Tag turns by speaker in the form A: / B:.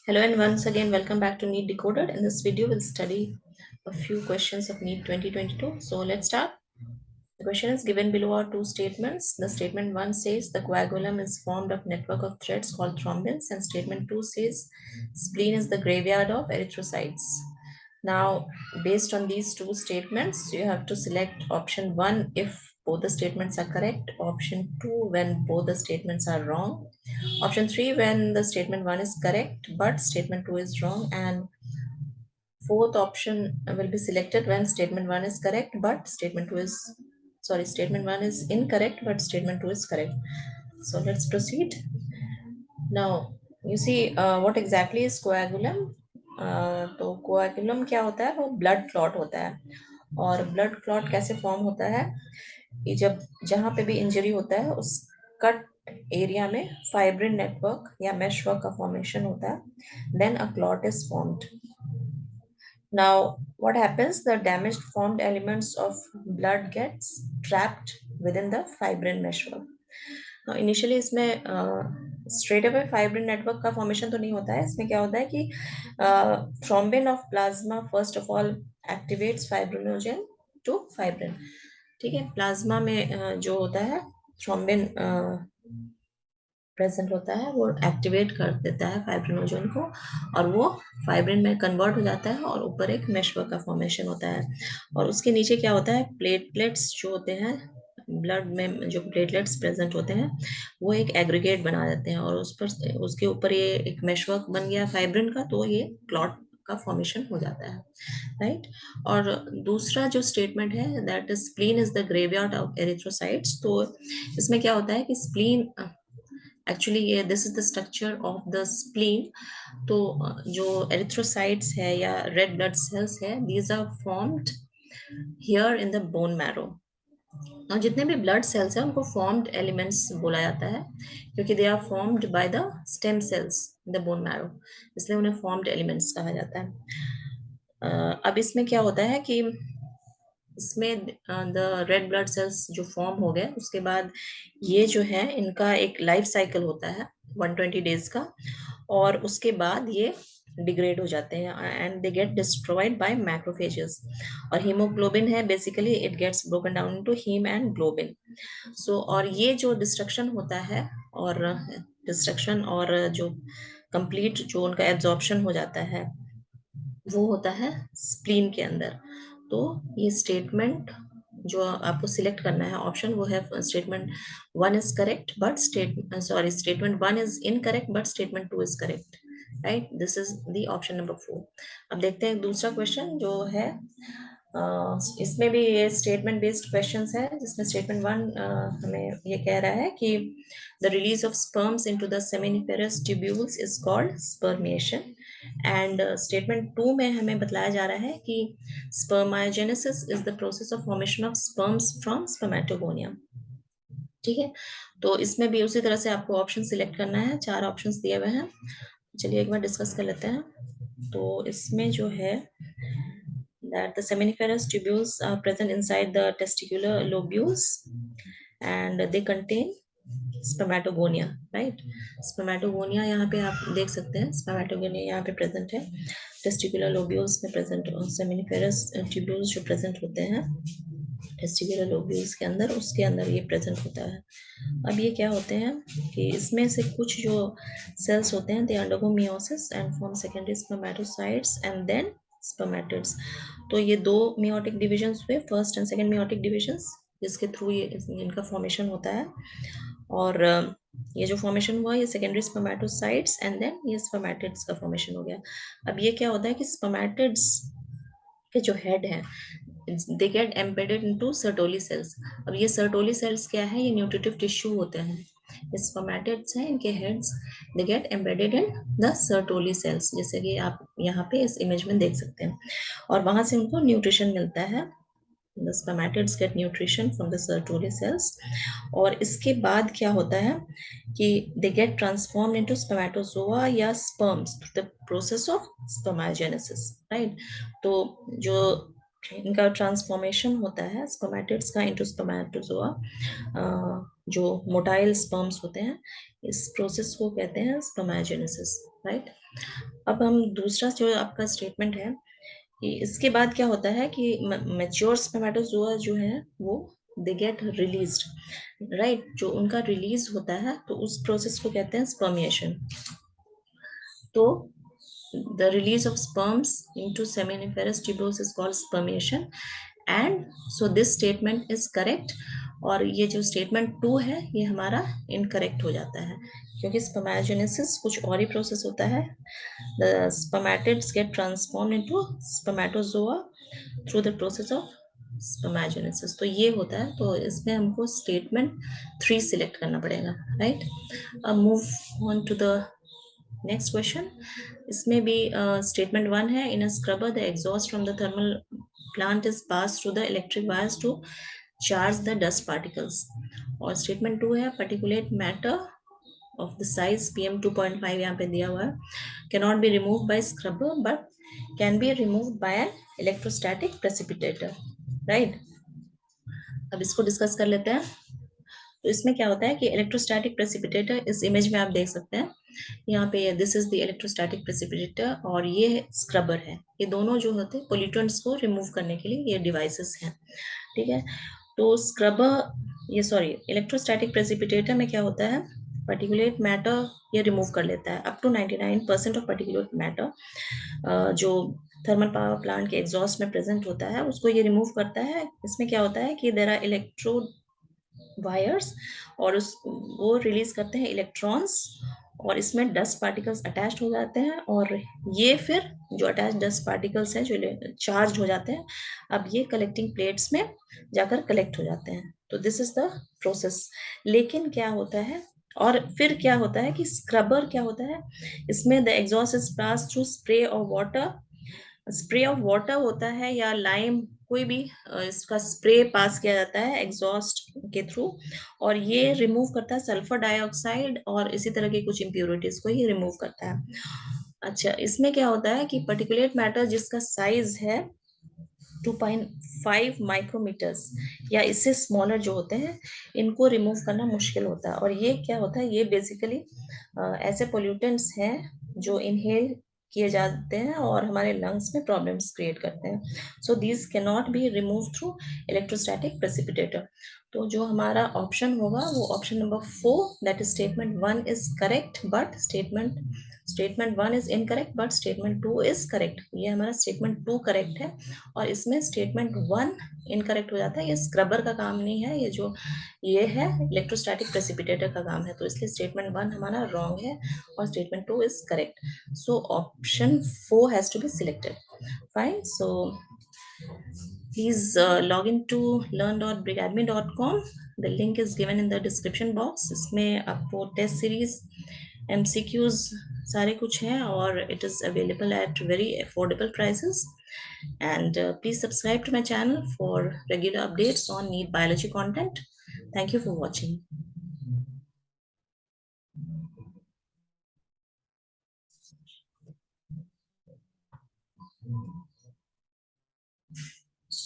A: Hello and once again welcome back to NEET Decoded. In this video we'll study a few questions of NEET 2022. So let's start. The question is given below are two statements. The statement 1 says the coagulum is formed of network of threads called thrombins, and statement 2 says spleen is the graveyard of erythrocytes. Now, based on these two statements, you have to select option 1 if both the statements are correct, option 2 when both the statements are wrong, option 3 when the statement 1 is correct but statement 2 is wrong, and fourth option will be selected when statement 1 is correct but statement 1 is incorrect but statement 2 is correct. So let's proceed. Now you see what exactly is coagulum. तो coagulum क्या होता है, वो blood clot होता है. और blood clot कैसे form होता है कि जब जहाँ पे भी इंजरी होता है उस कट एरिया में फाइब्रिन नेटवर्क या मेशवर्क का फॉर्मेशन होता है, then a clot is formed. Now, what happens? The damaged formed elements of blood gets trapped within the fibrin meshwork. Now, initially इसमें straight away fibrin network का formation तो नहीं होता है. इसमें क्या होता है कि thrombin of plasma first of all activates fibrinogen to fibrin. ठीक है, प्लाज्मा में जो होता है थ्रोम्बिन प्रेजेंट होता है, वो एक्टिवेट कर देता है फाइब्रिनोजन को और वो फाइब्रिन में कन्वर्ट हो जाता है और ऊपर एक मेशवर्क का फॉर्मेशन होता है. और उसके नीचे क्या होता है, प्लेटलेट्स जो होते हैं ब्लड में, जो प्लेटलेट्स प्रेजेंट होते हैं वो एक एग्रीगेट बना देते हैं और उस पर उसके ऊपर ये एक मेशवर्क बन गया फाइब्रिन का, तो ये क्लॉट का फॉर्मेशन हो जाता है, राइट. और दूसरा जो स्टेटमेंट है that is spleen is the graveyard of erythrocytes. तो इसमें क्या होता है कि स्प्लीन एक्चुअली ये this is the structure of the spleen. तो जो एरिथ्रोसाइट्स है या रेड ब्लड सेल्स है, these are formed here in the bone marrow. और जितने भी ब्लड सेल्स हैं उनको फॉर्म्ड एलिमेंट्स बोला जाता है क्योंकि they are formed by the stem cells in the bone marrow, इसलिए उन्हें फॉर्म्ड एलिमेंट्स कहा जाता है. अब इसमें क्या होता है कि इसमें द रेड ब्लड सेल्स जो फॉर्म हो गए उसके बाद ये जो है इनका एक लाइफ साइकिल होता है 120 डेज का, और उसके बाद ये डिग्रेड हो जाते हैं and they get destroyed by macrophages. और हीमोग्लोबिन है basically it gets broken down into haem and globin. So और ये जो डिस्ट्रक्शन होता है और डिस्ट्रक्शन और जो कंप्लीट जो उनका एब्जॉर्प्शन हो जाता है वो होता है स्प्लीन के अंदर. तो ये स्टेटमेंट जो आपको सिलेक्ट करना है ऑप्शन वो है statement 1 is correct but statement 1 is incorrect but statement 2 is correct, right. This is the option number 4. अब देखते हैं दूसरा क्वेश्चन जो है. इसमें भी ये स्टेटमेंट बेस्ड क्वेश्चंस है जिसमें स्टेटमेंट 1 हमें ये कह रहा है कि the release of sperms into the seminiferous tubules is called spermiation. And statement 2 में हमें बताया जा रहा है कि spermiogenesis is the process of formation of sperms from spermatogonia. ठीक है, तो इसमें भी उसी तरह से आपको ऑप्शन सिलेक्ट करना है. 4 ऑप्शंस दिए हुए हैं, चलिए एक बार डिस्कस कर लेते हैं. तो इसमें जो है that the seminiferous tubules are present inside the testicular lobules and they contain spermatogonia, right. spermatogonia यहाँ पे आप देख सकते हैं, spermatogonia यहाँ पे present है, testicular lobules में present seminiferous tubules जो present होते हैं testicular lobules के अंदर, उसके अंदर ये present होता है. अब ये क्या होते हैं कि इसमें से कुछ जो cells होते हैं they undergo meiosis and form secondary spermatocytes and then spermatids. तो ये दो meiotic divisions हुए, first and second meiotic divisions, जिसके थ्रू ये इनका फॉर्मेशन होता है. और ये जो फॉर्मेशन हुआ ये सेकेंडरी स्पर्मेटोसाइट्स एंड देन ये स्पर्मेटिड्स का फॉर्मेशन हो गया. अब ये क्या होता है कि स्पर्मेटिड्स के जो हेड हैं they get embedded into Sertoli cells. अब ये सर्टोली सेल्स क्या है, ये न्यूट्रिटिव टिश्यू होते हैं. स्पर्मेटिड्स हैं, इनके heads they get embedded in the Sertoli cells, जैसे कि आप यहाँ पे इस इमेज में देख सकते हैं. और वहां से उनको न्यूट्रिशन मिलता है. The spermatids get nutrition from the Sertoli cells. और इसके बाद क्या होता है कि they get transformed into spermatozoa या sperms through the process of spermatogenesis, right. तो जो इनका ट्रांसफॉर्मेशन होता है स्पर्मेटिड्स का इंटू स्पर्मेटोजोआ, जो मोटाइल स्पर्म्स होते हैं, इस प्रोसेस को कहते हैं स्पर्मेजेनेसिस, राइट। अब हम दूसरा जो आपका स्टेटमेंट है कि इसके बाद क्या होता है कि मैच्योर स्पर्मेटोजोआ जो है वो दे गेट रिलीज्ड, राइट। जो उनका रिलीज होता है तो उस प्रोसेस को कहते हैं स्पर्मिएशन। तो the release of sperms into seminiferous tubules is called spermiation, and so this statement is correct। और ये जो स्टेटमेंट टू है ये हमारा इनकरेक्ट हो जाता है, क्योंकि स्पर्मेटोजेनेसिस कुछ और ही प्रोसेस होता है। the spermatids get transformed into spermatozoa through the process of spermagenesis। तो ये होता है, तो इसमें हमको स्टेटमेंट थ्री सिलेक्ट करना पड़ेगा, राइट। अब move on to the next question. इसमें भी स्टेटमेंट वन है, in a scrubber the exhaust from the thermal plant is pass through the electric wires to charge the dust particles. और statement two है, particulate matter of the size PM 2.5 यहाँ पे दिया हुआ है, cannot be remove by scrubber but can be remove by an electrostatic precipitator, right. अब इसको discuss कर लेते हैं। तो इसमें क्या होता है कि इलेक्ट्रोस्टैटिक प्रेसिपिटेटर, इस इमेज में आप देख सकते हैं यहाँ पे, this is the electrostatic precipitator और ये स्क्रबर है। ये दोनों जो होते हैं पोल्यूटेंट्स को रिमूव करने के लिए ये डिवाइसेस हैं, ठीक है। तो स्क्रबर, ये सॉरी, इलेक्ट्रोस्टैटिक प्रेसिपिटेटर में क्या होता है, पर्टिकुलेट मैटर ये रिमूव कर लेता है, up to 99% of particulate matter जो थर्मल पावर प्लांट के एग्जॉस्ट में प्रेजेंट होता है उसको ये रिमूव करता है। इसमें क्या होता है कि देयर आर इलेक्ट्रोड वायर्स और उस वो रिलीज करते हैं इलेक्ट्रॉन्स, और इसमें डस्ट पार्टिकल्स अटैच हो जाते हैं, और ये फिर जो अटैच डस्ट पार्टिकल्स हैं जो चार्ज हो जाते हैं, अब ये कलेक्टिंग प्लेट्स में जाकर कलेक्ट हो जाते हैं। तो दिस इज द प्रोसेस। लेकिन क्या होता है, और फिर क्या होता है कि स्क्रबर क्या होता है, इसमें the exhaust is pass through spray of water, spray of water होता है या लाइम, कोई भी इसका स्प्रे पास किया जाता है एग्जॉस्ट के थ्रू, और ये रिमूव करता है सल्फर डाइऑक्साइड और इसी तरह की कुछ इम्प्योरिटीज को ये रिमूव करता है। अच्छा, इसमें क्या होता है कि पर्टिकुलेट मैटर जिसका साइज है 2.5 माइक्रोमीटर्स या इससे स्मॉलर जो होते हैं, इनको रिमूव करना मुश्किल होता है। और ये क्या होता है, ये बेसिकली ऐसे पोल्यूटेंट्स हैं जो इनहेल किए जाते हैं और हमारे लंग्स में प्रॉब्लम्स क्रिएट करते हैं। So these can not be remove through electrostatic precipitator. तो जो हमारा ऑप्शन होगा वो option number 4, that is statement 1 is correct but statement 1 is incorrect but statement 2 is correct. ये हमारा स्टेटमेंट 2 करेक्ट है और इसमें स्टेटमेंट 1 इनकरेक्ट हो जाता है। ये स्क्रबर का काम नहीं है, ये है इलेक्ट्रोस्टैटिक प्रेसिपिटेटर का काम है, तो इसलिए स्टेटमेंट 1 हमारा रॉन्ग है और statement 2 is correct. So option 4 has to be selected. Fine, so please log into learn.brigadme.com. The link is given in the description box. इसमें आपको टेस्ट सीरीज, MCQs सारे कुछ हैं और it is available at very affordable prices. And please subscribe to my channel for regular updates on NEET biology content. Thank you for watching.